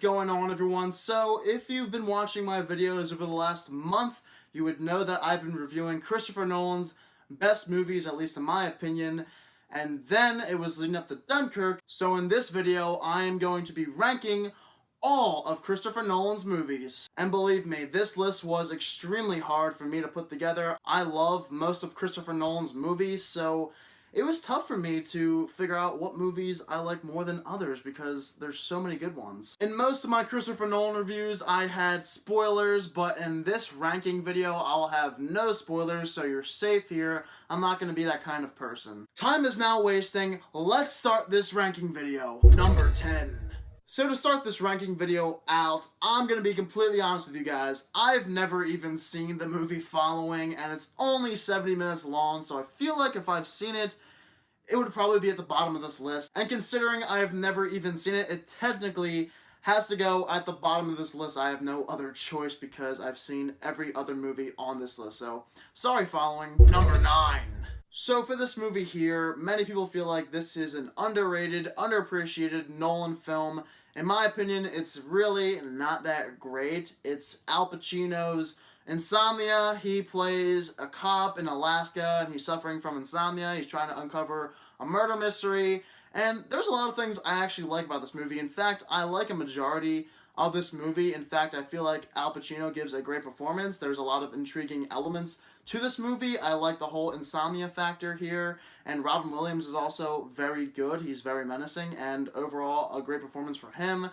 going on, everyone? So, if you've been watching my videos over the last month, you would know that I've been reviewing Christopher Nolan's best movies, at least in my opinion, and then it was leading up to Dunkirk. So in this video, I am going to be ranking all of Christopher Nolan's movies. And believe me, this list was extremely hard for me to put together. I love most of Christopher Nolan's movies, so it was tough for me to figure out what movies I like more than others because there's so many good ones. In most of my Christopher Nolan reviews, I had spoilers, but in this ranking video, I'll have no spoilers, so you're safe here. I'm not going to be that kind of person. Time is now wasting. Let's start this ranking video. Number 10. So to start this ranking video out, I'm going to be completely honest with you guys. I've never even seen the movie Following, and it's only 70 minutes long, so I feel like if I've seen it, it would probably be at the bottom of this list. And considering I've never even seen it, it technically has to go at the bottom of this list. I have no other choice because I've seen every other movie on this list, so sorry Following. Number 9. So for this movie here, many people feel like this is an underrated, underappreciated Nolan film. In my opinion, it's really not that great. It's Al Pacino's Insomnia. He plays a cop in Alaska and he's suffering from insomnia. He's trying to uncover a murder mystery. And there's a lot of things I actually like about this movie. In fact, I like a majority of this movie. In fact, I feel like Al Pacino gives a great performance. There's a lot of intriguing elements to this movie. I like the whole insomnia factor here, and Robin Williams is also very good. He's very menacing, and overall, a great performance for him.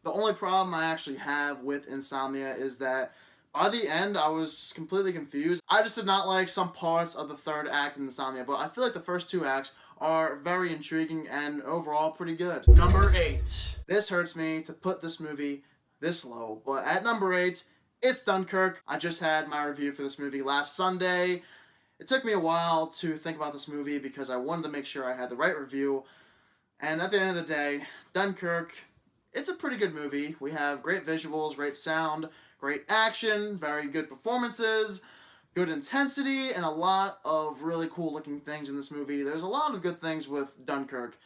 The only problem I actually have with Insomnia is that by the end, I was completely confused. I just did not like some parts of the third act in Insomnia, but I feel like the first two acts are very intriguing and overall pretty good. Number 8. This hurts me to put this movie this low, but at number 8, it's Dunkirk. I just had my review for this movie last Sunday. It took me a while to think about this movie because I wanted to make sure I had the right review. And at the end of the day, Dunkirk, it's a pretty good movie. We have great visuals, great sound, great action, very good performances, good intensity, and a lot of really cool looking things in this movie. There's a lot of good things with Dunkirk,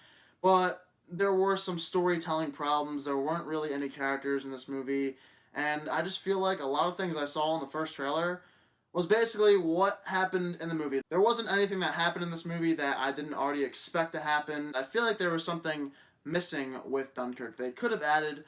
but there were some storytelling problems. There weren't really any characters in this movie. And I just feel like a lot of things I saw in the first trailer was basically what happened in the movie. There wasn't anything that happened in this movie that I didn't already expect to happen. I feel like there was something missing with Dunkirk. They could have added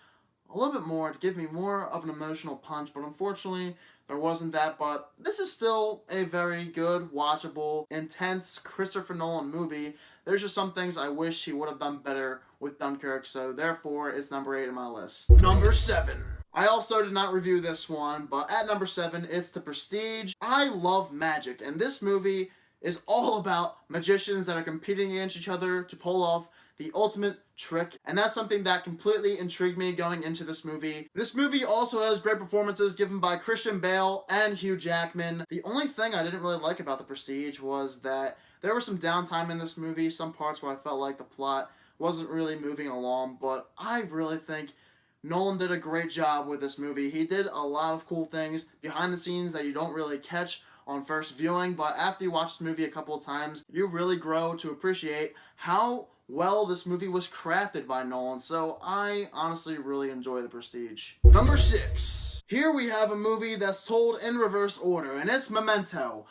a little bit more to give me more of an emotional punch, but unfortunately there wasn't that. But this is still a very good, watchable, intense Christopher Nolan movie. There's just some things I wish he would have done better with Dunkirk, so therefore it's number 8 on my list. Number 7. I also did not review this one, but at number 7, it's The Prestige. I love magic, and this movie is all about magicians that are competing against each other to pull off the ultimate trick, and that's something that completely intrigued me going into this movie. This movie also has great performances given by Christian Bale and Hugh Jackman. The only thing I didn't really like about The Prestige was that there was some downtime in this movie, some parts where I felt like the plot wasn't really moving along, but I really think Nolan did a great job with this movie. He did a lot of cool things behind the scenes that you don't really catch on first viewing, but after you watch the movie a couple of times, you really grow to appreciate how well this movie was crafted by Nolan, so I honestly really enjoy The Prestige. Number 6. Here we have a movie that's told in reverse order, and it's Memento.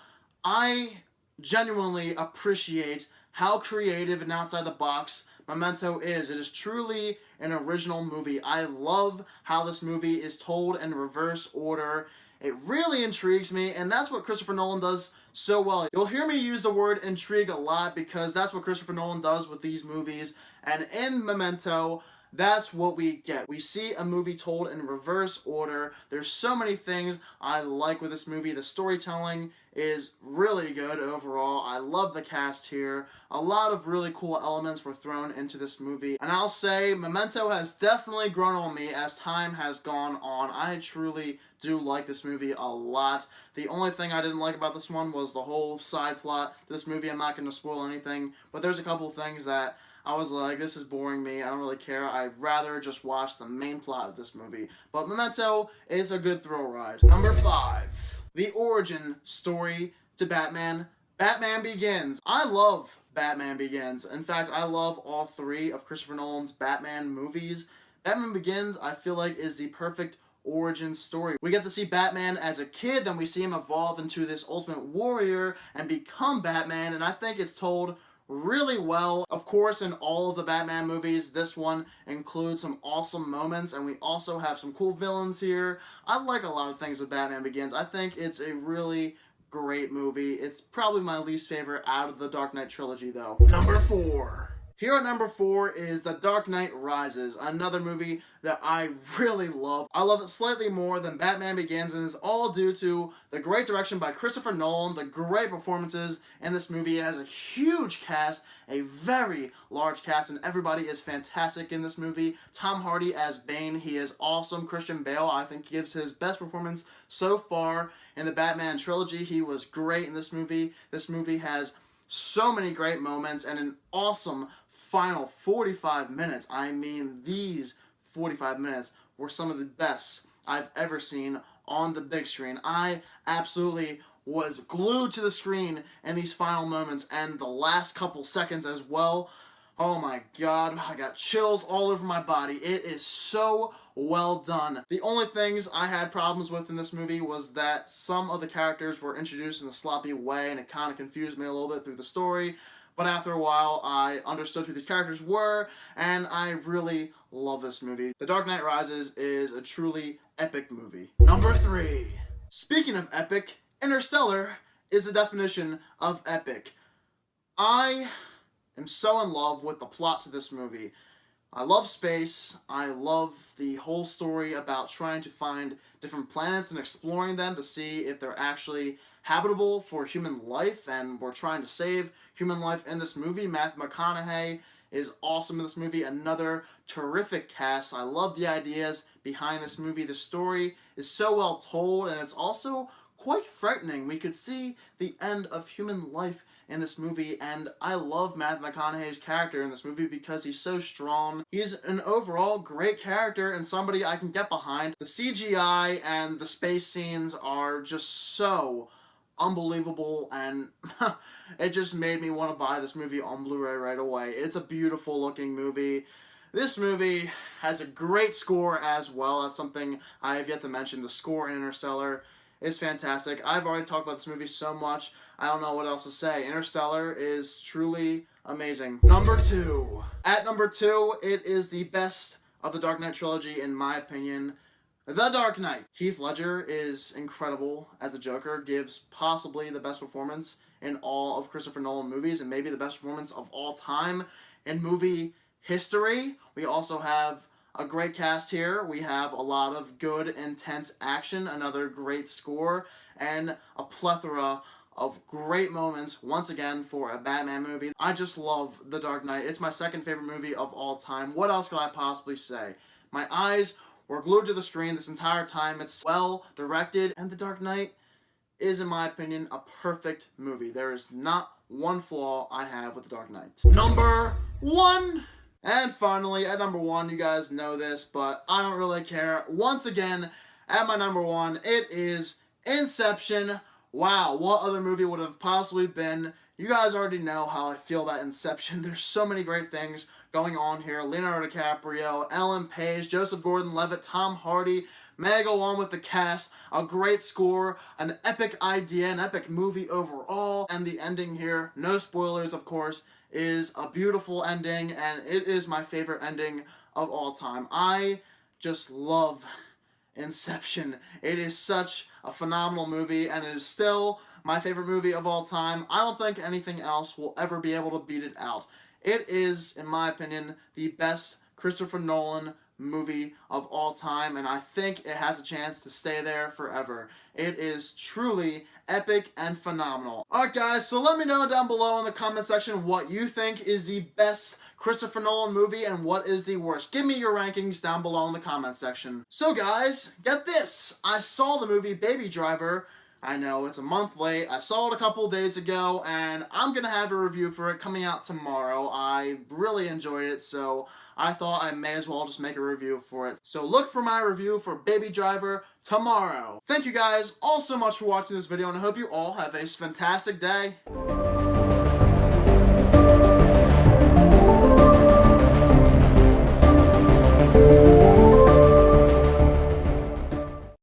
I genuinely appreciate how creative and outside the box Memento is. It is truly an original movie. I love how this movie is told in reverse order. It really intrigues me, and that's what Christopher Nolan does so well. You'll hear me use the word intrigue a lot because that's what Christopher Nolan does with these movies, and in Memento, that's what we get. We see a movie told in reverse order. There's so many things I like with this movie. The storytelling is really good overall. I love the cast here. A lot of really cool elements were thrown into this movie. And I'll say Memento has definitely grown on me as time has gone on. I truly do like this movie a lot. The only thing I didn't like about this one was the whole side plot to this movie. I'm not going to spoil anything, but there's a couple of things that I was like, this is boring me. I don't really care. I'd rather just watch the main plot of this movie. But Memento is a good thrill ride. Number 5. The origin story to Batman. Batman Begins. I love Batman Begins. In fact, I love all 3 of Christopher Nolan's Batman movies Batman Begins, I feel like, is the perfect origin story. We get to see Batman as a kid, then we see him evolve into this ultimate warrior and become Batman, and I think it's told really well. Of course, in all of the Batman movies, this one includes some awesome moments, and we also have some cool villains here. I like a lot of things with Batman Begins. I think it's a really great movie. It's probably my least favorite out of the Dark Knight trilogy, though. Number 4. Here at number 4 is The Dark Knight Rises, another movie that I really love. I love it slightly more than Batman Begins, and it's all due to the great direction by Christopher Nolan, the great performances in this movie. It has a huge cast, a very large cast, and everybody is fantastic in this movie. Tom Hardy as Bane, he is awesome. Christian Bale, I think, gives his best performance so far in the Batman trilogy. He was great in this movie. This movie has so many great moments and an awesome final 45 minutes. I mean, these 45 minutes were some of the best I've ever seen on the big screen. I absolutely was glued to the screen in these final moments and the last couple seconds as well. Oh my god, I got chills all over my body. It is so well done. The only things I had problems with in this movie was that some of the characters were introduced in a sloppy way, and it kind of confused me a little bit through the story. But after a while, I understood who these characters were, and I really love this movie. The Dark Knight Rises is a truly epic movie. Number 3. Speaking of epic, Interstellar is the definition of epic. I am so in love with the plot to this movie. I love space. I love the whole story about trying to find different planets and exploring them to see if they're actually habitable for human life, and we're trying to save human life in this movie. Matthew McConaughey is awesome in this movie. Another terrific cast. I love the ideas behind this movie. The story is so well told, and it's also quite frightening. We could see the end of human life in this movie, and I love Matthew McConaughey's character in this movie because he's so strong. He's an overall great character and somebody I can get behind. The CGI and the space scenes are just so unbelievable, and it just made me want to buy this movie on Blu-ray right away. It's a beautiful looking movie. This movie has a great score as well. That's something I have yet to mention. The score in Interstellar is fantastic. I've already talked about this movie so much, I don't know what else to say. Interstellar is truly amazing. Number 2. At number 2, it is the best of the Dark Knight trilogy in my opinion. The Dark Knight. Heath Ledger is incredible as the Joker, gives possibly the best performance in all of Christopher Nolan movies, and maybe the best performance of all time in movie history. We also have a great cast here. We have a lot of good, intense action, another great score, and a plethora of great moments, once again, for a Batman movie. I just love The Dark Knight. It's my second favorite movie of all time. What else could I possibly say? My eyes were glued to the screen this entire time. It's well directed, and The Dark Knight is, in my opinion, a perfect movie. There is not one flaw I have with The Dark Knight. Number 1! And finally, at number 1, you guys know this, but I don't really care. Once again, at my number 1, it is Inception. Wow, what other movie would have possibly been? You guys already know how I feel about Inception. There's so many great things going on here. Leonardo DiCaprio, Ellen Page, Joseph Gordon-Levitt, Tom Hardy. May I go on with the cast? A great score, an epic idea, an epic movie overall. And the ending here, no spoilers of course, is a beautiful ending, and it is my favorite ending of all time. I just love Inception. It is such a phenomenal movie, and it is still my favorite movie of all time. I don't think anything else will ever be able to beat it out. It is, in my opinion, the best Christopher Nolan movie of all time, and I think it has a chance to stay there forever. It is truly epic and phenomenal. Alright guys, so let me know down below in the comment section what you think is the best Christopher Nolan movie and what is the worst. Give me your rankings down below in the comment section. So guys, get this! I saw the movie Baby Driver. I know, it's a month late. I saw it a couple days ago, and I'm gonna have a review for it coming out tomorrow. I really enjoyed it, so I thought I may as well just make a review for it. So look for my review for Baby Driver tomorrow. Thank you guys all so much for watching this video, and I hope you all have a fantastic day.